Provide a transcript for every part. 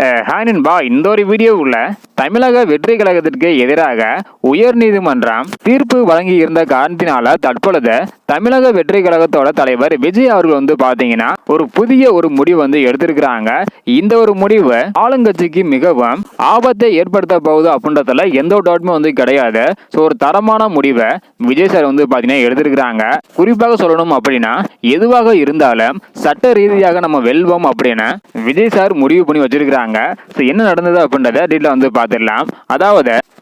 Hi நண்பா, இந்த ஒரு வீடியோவுல தமிழக வெற்றி கழகத்திற்கு எதிராக உயர்நீதிமன்றம் தீர்ப்பு வழங்கி இருந்த காரணத்தினால தற்பொழுது தமிழக வெற்றி கழகத்தோட தலைவர் விஜய் அவர்கள் பாத்தீங்கன்னா ஒரு புதிய முடிவு எடுத்திருக்கிறாங்க. இந்த ஒரு முடிவு ஆளுங்கட்சிக்கு மிகவும் ஆபத்தை ஏற்படுத்த போகுது அப்படின்றதுல எந்த ஒரு டவுட்டுமே கிடையாது. ஸோ ஒரு தரமான முடிவை விஜய் சார் பாத்தீங்கன்னா எடுத்திருக்கிறாங்க. குறிப்பாக சொல்லணும் அப்படின்னா எதுவாக இருந்தாலும் சட்ட ரீதியாக நம்ம வெல்வோம் அப்படின்னு விஜய் சார் முடிவு பண்ணி வச்சிருக்கிறாங்க. என்ன நடந்தது அப்படின்றத டீட்டெயிலா பார்த்துடலாம்.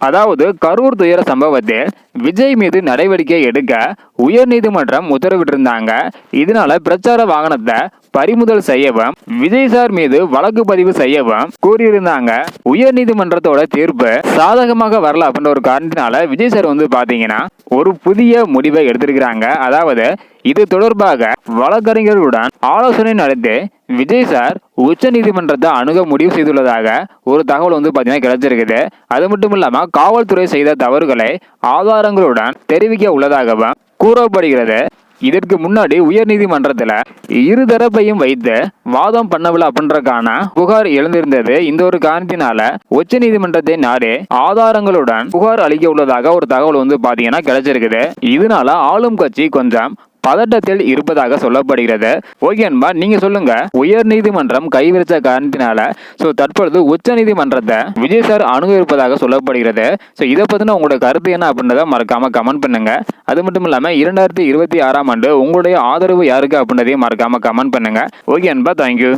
அதாவது கரூர் துயர சம்பவத்தில் விஜய் மீது நடவடிக்கை எடுக்க உயர்நீதிமன்றம் உத்தரவிட்டிருந்தாங்க. இதனால பிரச்சார வாகனத்தை பறிமுதல் செய்யவும் விஜய் சார் மீது வழக்கு பதிவு செய்யவும் கூறியிருந்தாங்க. உயர்நீதிமன்றத்தோட தீர்ப்பு சாதகமாக வரல அப்படின்ற ஒரு காரணத்தினால விஜய் சார் பாத்தீங்கன்னா ஒரு புதிய முடிவை எடுத்திருக்கிறாங்க. அதாவது இது தொடர்பாக வழக்கறிஞர்களுடன் ஆலோசனை நடத்தி விஜய் சார் உச்ச நீதிமன்றத்தை அணுக முடிவு செய்துள்ளதாக ஒரு தகவல் பாத்தீங்கன்னா கிடைச்சிருக்குது. அது மட்டும் இல்லாம காவல்துறை செய்த தவறுகளை ஆதாரங்களுடன் தெரிவிக்க உள்ளதாகவும் கூறப்படுகிறது. இதற்கு முன்னாடி உயர்நீதிமன்றத்துல இருதரப்பையும் வைத்து வாதம் பண்ணவில்லை அப்படின்றக்கான புகார் எழுந்திருந்தது. இந்த ஒரு காரணத்தினால உச்ச நீதிமன்றத்தை நாடி ஆதாரங்களுடன் புகார் அளிக்க உள்ளதாக ஒரு தகவல் பாத்தீங்கன்னா கிடைச்சிருக்குது. இதனால ஆளும் கட்சி கொஞ்சம் பதட்டத்தில் இருப்பதாக சொல்லப்படுகிறது. ஓகே அன்பா, நீங்க சொல்லுங்க. உயர் நீதிமன்றம் கைவிரிச்ச காரணத்தினால தற்பொழுது உச்ச நீதிமன்றத்தை விஜய் சார் அணுக இருப்பதாக சொல்லப்படுகிறது. இதை பத்தின உங்களோட கருத்து என்ன அப்படின்றத மறக்காம கமெண்ட் பண்ணுங்க. அது மட்டும் இல்லாம 2026 ஆண்டு உங்களுடைய ஆதரவு யாருக்கு அப்படின்றதையும் மறக்காம கமெண்ட் பண்ணுங்க. ஓகே அன்பா, தேங்க்யூ.